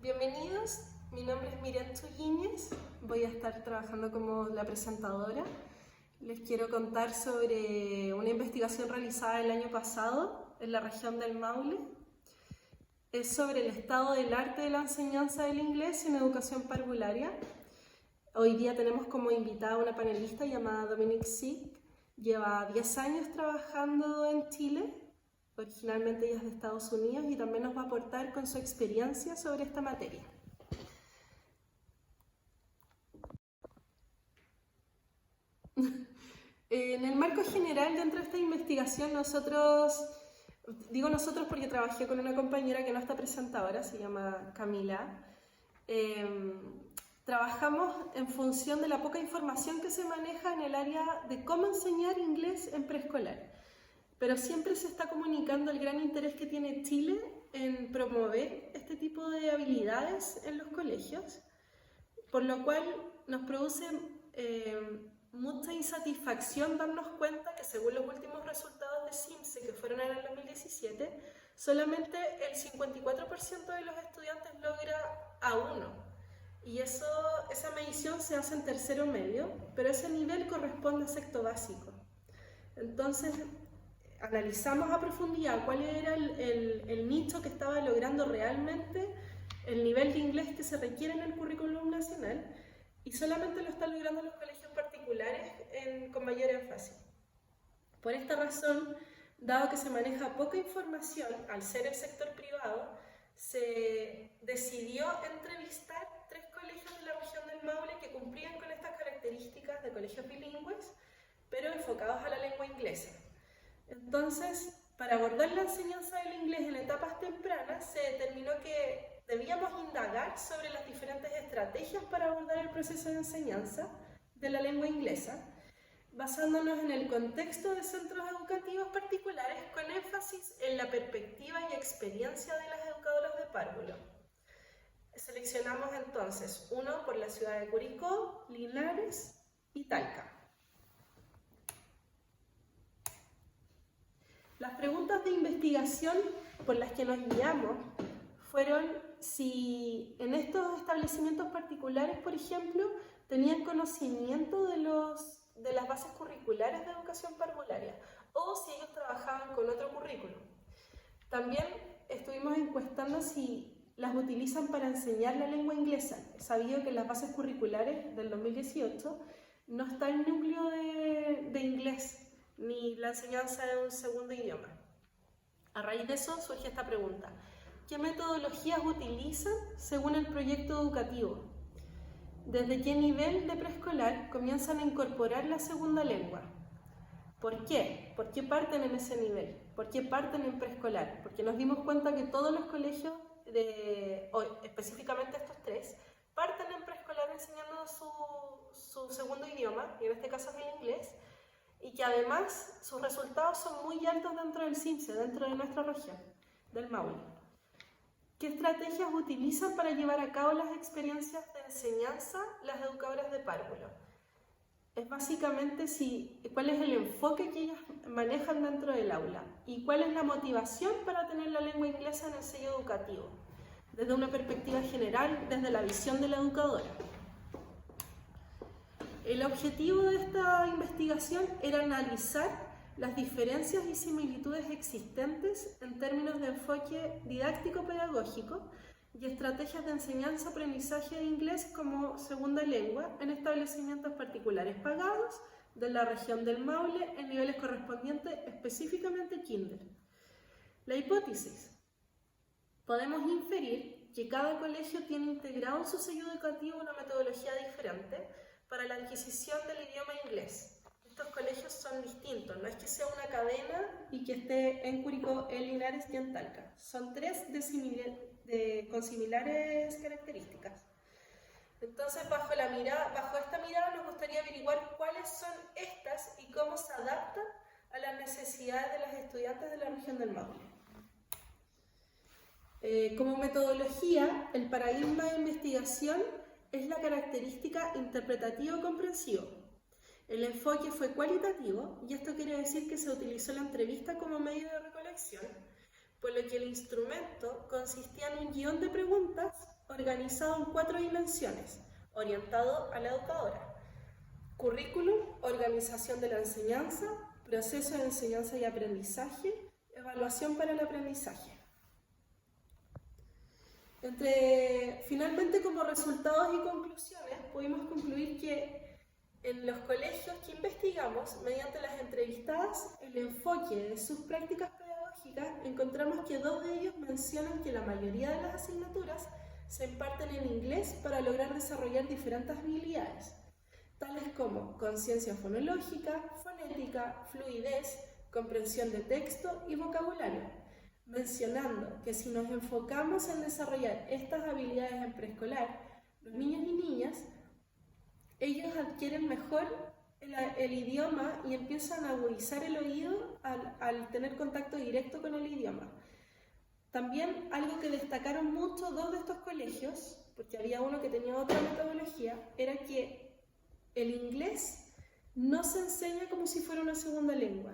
Bienvenidos, mi nombre es Miriam Tuguíñez, voy a estar trabajando como la presentadora. Les quiero contar sobre una investigación realizada el año pasado en la región del Maule. Es sobre el estado del arte de la enseñanza del inglés en educación parvularia. Hoy día tenemos como invitada a una panelista llamada Dominique Sick. Lleva 10 años trabajando en Chile. Originalmente ella es de Estados Unidos y también nos va a aportar con su experiencia sobre esta materia. En el marco general, dentro de esta investigación, digo nosotros porque trabajé con una compañera que no está presente ahora, se llama Camila. Trabajamos en función de la poca información que se maneja en el área de cómo enseñar inglés en preescolar. Pero siempre se está comunicando el gran interés que tiene Chile en promover este tipo de habilidades en los colegios, por lo cual nos produce mucha insatisfacción darnos cuenta que según los últimos resultados de CIMSE, que fueron en el 2017, solamente el 54% de los estudiantes logra A1. Y esa medición se hace en tercero medio, pero ese nivel corresponde a sexto básico. Entonces, analizamos a profundidad cuál era el nicho que estaba logrando realmente el nivel de inglés que se requiere en el currículum nacional y solamente lo están logrando los colegios particulares con mayor énfasis. Por esta razón, dado que se maneja poca información al ser el sector privado, se decidió entrevistar 3 colegios de la región del Maule que cumplían con estas características de colegios bilingües, pero enfocados a la lengua inglesa. Entonces, para abordar la enseñanza del inglés en etapas tempranas, se determinó que debíamos indagar sobre las diferentes estrategias para abordar el proceso de enseñanza de la lengua inglesa, basándonos en el contexto de centros educativos particulares con énfasis en la perspectiva y experiencia de las educadoras de párvulo. Seleccionamos entonces uno por la ciudad de Curicó, Linares y Talca. Las preguntas de investigación por las que nos guiamos fueron si en estos establecimientos particulares, por ejemplo, tenían conocimiento de las bases curriculares de educación parvularia o si ellos trabajaban con otro currículum. También estuvimos encuestando si las utilizan para enseñar la lengua inglesa. He sabido que en las bases curriculares del 2018 no está el núcleo de inglés ni la enseñanza de un segundo idioma. A raíz de eso surge esta pregunta: ¿qué metodologías utilizan según el proyecto educativo? ¿Desde qué nivel de preescolar comienzan a incorporar la segunda lengua? ¿Por qué? ¿Por qué parten en ese nivel? ¿Por qué parten en preescolar? Porque nos dimos cuenta que todos los colegios, específicamente estos 3, parten en preescolar enseñando su segundo idioma, y en este caso es el inglés, y que además sus resultados son muy altos dentro del CIMSE, dentro de nuestra región, del Maule. ¿Qué estrategias utilizan para llevar a cabo las experiencias de enseñanza las educadoras de párvulo? Es básicamente cuál es el enfoque que ellas manejan dentro del aula y cuál es la motivación para tener la lengua inglesa en el sello educativo, desde una perspectiva general, desde la visión de la educadora. El objetivo de esta investigación era analizar las diferencias y similitudes existentes en términos de enfoque didáctico-pedagógico y estrategias de enseñanza-aprendizaje de inglés como segunda lengua en establecimientos particulares pagados de la región del Maule en niveles correspondientes, específicamente kinder. La hipótesis: podemos inferir que cada colegio tiene integrado en su sello educativo una metodología diferente para la adquisición del idioma inglés. Estos colegios son distintos, no es que sea una cadena y que esté en Curicó, en Linares y en Talca. Son 3 con similares características. Entonces, bajo esta mirada nos gustaría averiguar cuáles son estas y cómo se adaptan a las necesidades de las estudiantes de la región del Maule. Como metodología, el paradigma de investigación es la característica interpretativo-comprensivo. El enfoque fue cualitativo y esto quiere decir que se utilizó la entrevista como medio de recolección, por lo que el instrumento consistía en un guión de preguntas organizado en 4 dimensiones, orientado a la educadora. Currículum, organización de la enseñanza, proceso de enseñanza y aprendizaje, evaluación para el aprendizaje. Finalmente, como resultados y conclusiones, pudimos concluir que en los colegios que investigamos, mediante las entrevistadas, el enfoque de sus prácticas pedagógicas, encontramos que 2 de ellos mencionan que la mayoría de las asignaturas se imparten en inglés para lograr desarrollar diferentes habilidades, tales como conciencia fonológica, fonética, fluidez, comprensión de texto y vocabulario, mencionando que si nos enfocamos en desarrollar estas habilidades en preescolar, los niños y niñas, ellos adquieren mejor el idioma y empiezan a agudizar el oído al tener contacto directo con el idioma. También algo que destacaron mucho 2 de estos colegios, porque había uno que tenía otra metodología, era que el inglés no se enseña como si fuera una segunda lengua.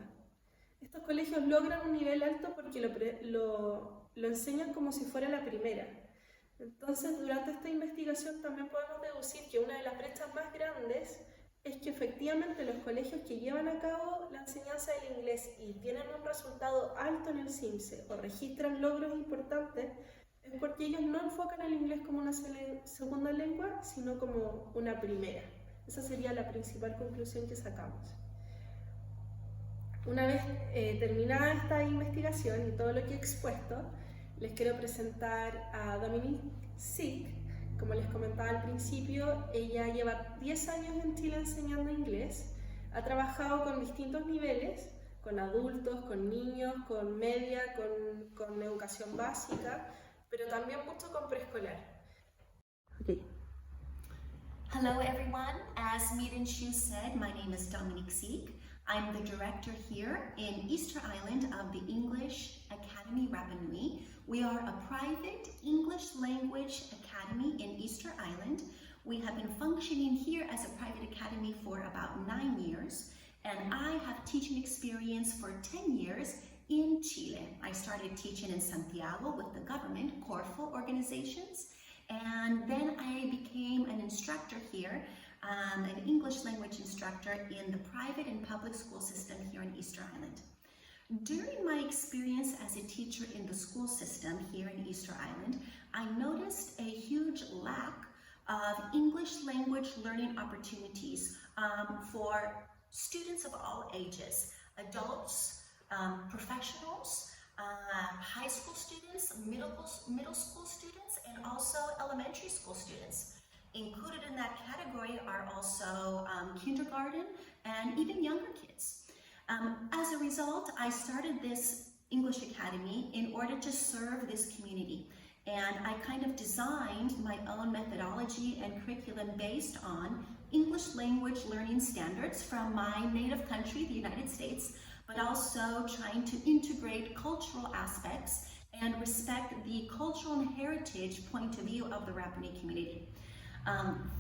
Estos colegios logran un nivel alto porque lo enseñan como si fuera la primera. Entonces, durante esta investigación también podemos deducir que una de las brechas más grandes es que efectivamente los colegios que llevan a cabo la enseñanza del inglés y tienen un resultado alto en el CIMSE o registran logros importantes, es porque ellos no enfocan el inglés como una segunda lengua, sino como una primera. Esa sería la principal conclusión que sacamos. Una vez terminada esta investigación y todo lo que he expuesto, les quiero presentar a Dominique Sick. Como les comentaba al principio, ella lleva 10 años en Chile enseñando inglés. Ha trabajado con distintos niveles, con adultos, con niños, con media, con educación básica, pero también mucho con preescolar. Okay. Hello everyone, as Meet and Shu said, my name is Dominique Sick. I'm the director here in Easter Island of the English Academy Rapa Nui. We are a private English language academy in Easter Island. We have been functioning here as a private academy for about 9 years, and I have teaching experience for 10 years in Chile. I started teaching in Santiago with the government, Corfo organizations, and then I became an instructor here, an English language instructor in the private and public school system here in Easter Island. During my experience as a teacher in the school system here in Easter Island, I noticed a huge lack of English language learning opportunities for students of all ages, adults, professionals, high school students, middle school students, and also elementary school students. Included in that category are also kindergarten and even younger kids. As a result, I started this English Academy in order to serve this community. And I kind of designed my own methodology and curriculum based on English language learning standards from my native country, the United States, but also trying to integrate cultural aspects and respect the cultural and heritage point of view of the Rapa Nui community.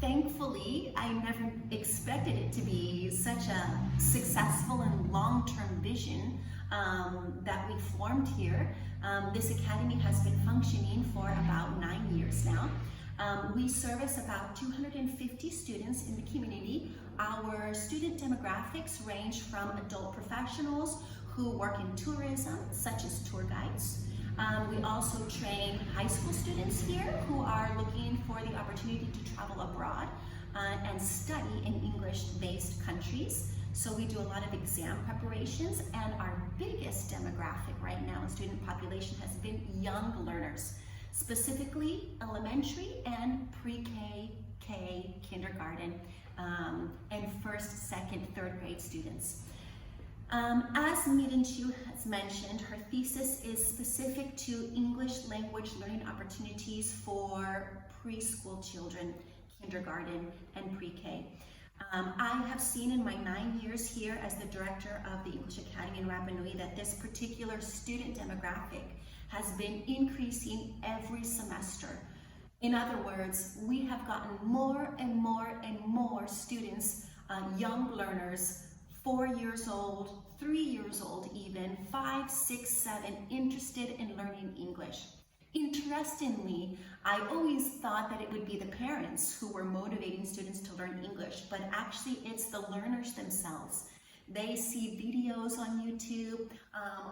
Thankfully, I never expected it to be such a successful and long-term vision that we formed here. This academy has been functioning for about 9 years now. We service about 250 students in the community. Our student demographics range from adult professionals who work in tourism, such as tour guides. We also train high school students here who are looking for the opportunity to travel abroad and study in English-based countries. So we do a lot of exam preparations, and our biggest demographic right now in student population has been young learners, specifically elementary and pre-K, K, kindergarten, and first, second, third grade students. As Meet Chu has mentioned, her thesis is specific to English language learning opportunities for preschool children, kindergarten, and pre-K. I have seen in my 9 years here as the director of the English Academy in Rapa Nui that this particular student demographic has been increasing every semester. In other words, we have gotten more and more and more students, young learners, 4 years old, 3 years old even, 5, 6, 7, interested in learning English. Interestingly, I always thought that it would be the parents who were motivating students to learn English, but actually it's the learners themselves. They see videos on YouTube,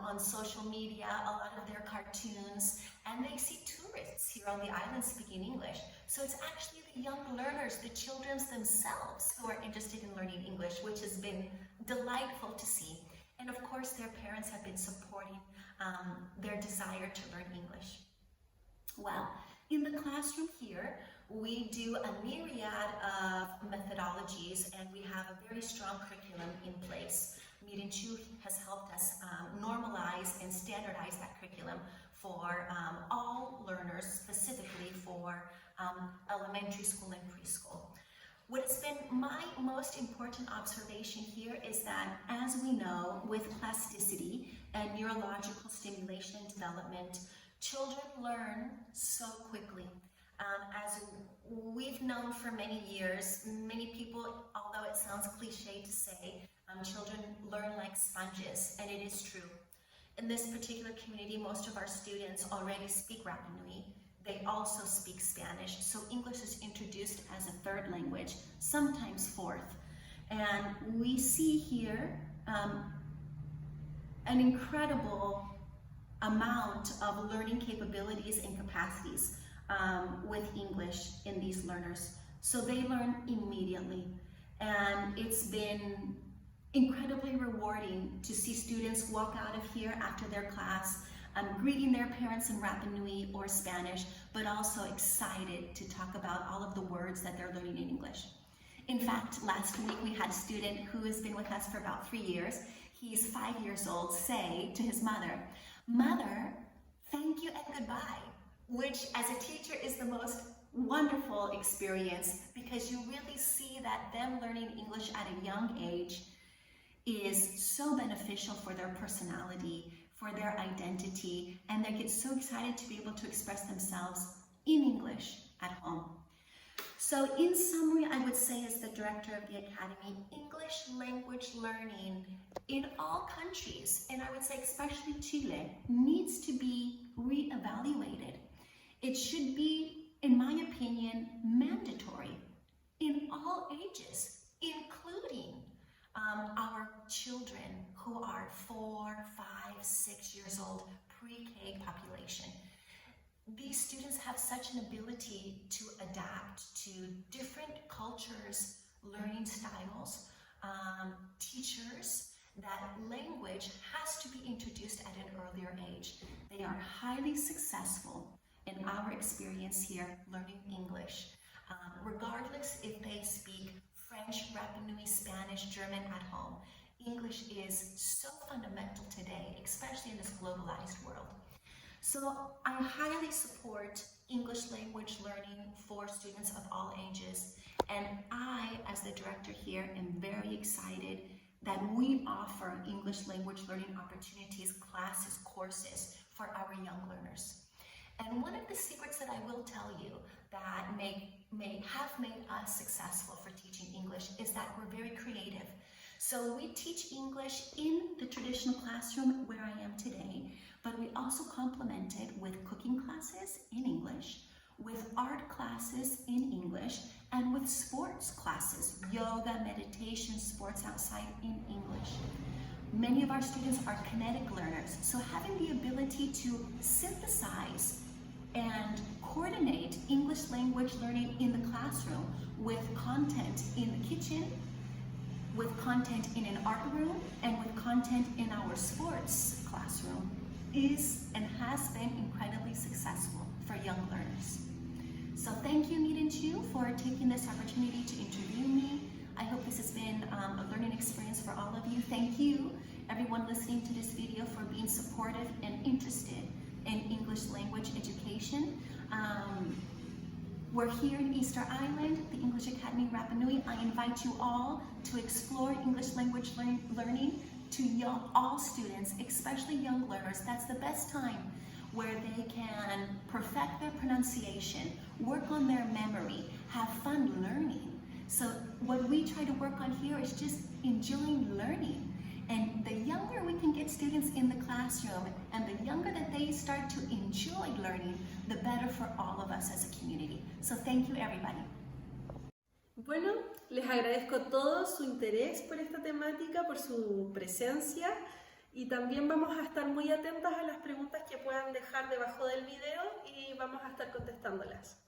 on social media, a lot of their cartoons, and they see tourists here on the island speaking English. So it's actually the young learners, the children themselves, who are interested in learning English, which has been delightful to see. And of course, their parents have been supporting their desire to learn English. Well, in the classroom here, we do a myriad of methodologies, and we have a very strong curriculum in place. Meeting Chu has helped us normalize and standardize that curriculum for all learners, specifically for elementary school and preschool. What has been my most important observation here is that, as we know, with plasticity and neurological stimulation and development, children learn so quickly. As we've known for many years, many people, although it sounds cliche to say, children learn like sponges, and it is true. In this particular community, most of our students already speak Rapa Nui. They also speak Spanish, so English is introduced as a third language, sometimes fourth. And we see here an incredible amount of learning capabilities and capacities with English in these learners. So they learn immediately, and it's been incredibly rewarding to see students walk out of here after their class greeting their parents in Rapa Nui or Spanish, but also excited to talk about all of the words that they're learning in English. In fact, last week we had a student who has been with us for about 3 years. He's 5 years old, say to his mother, "Mother, thank you and goodbye," which as a teacher is the most wonderful experience, because you really see that them learning English at a young age is so beneficial for their personality, for their identity, and they get so excited to be able to express themselves in English at home. So in summary, I would say, as the director of the Academy, English language learning in all countries, and I would say especially Chile, needs to be reevaluated. It should be, in my opinion, mandatory in all ages, including our children who are 4, 5, 6 years old, pre-K population. These students have such an ability to adapt to different cultures, learning styles, teachers, that language has to be introduced at an earlier age. They are highly successful in our experience here learning English, regardless if they speak French, Rapa Nui, Spanish, German at home. English is so fundamental today, especially in this globalized world. So I highly support English language learning for students of all ages, and I, as the director here, am very excited that we offer English language learning opportunities, classes, courses for our young learners. And one of the secrets that I will tell you that may have made us successful for teaching English is that we're very creative. So we teach English in the traditional classroom where I am today, but we also complement it with cooking classes in English, with art classes in English, and with sports classes, yoga, meditation, sports outside in English. Many of our students are kinetic learners, so having the ability to synthesize and coordinate English language learning in the classroom with content in the kitchen, with content in an art room, and with content in our sports classroom is and has been incredibly successful for young learners. So thank you, Meet and Chew, for taking this opportunity to interview me. I hope this has been a learning experience for all of you. Thank you, everyone listening to this video, for being supportive and interested in English language education. We're here in Easter Island, the English Academy Rapa Nui. I invite you all to explore English language learning to all students, especially young learners. That's the best time where they can perfect their pronunciation, work on their memory, have fun learning. So what we try to work on here is just enjoying learning. And the younger we can get students in the classroom and the younger that they start to enjoy learning, the better for all of us as a community. So thank you, everybody. Bueno, les agradezco a todos su interés por esta temática, por su presencia, y también vamos a estar muy atentas a las preguntas que puedan dejar debajo del video y vamos a estar contestándolas.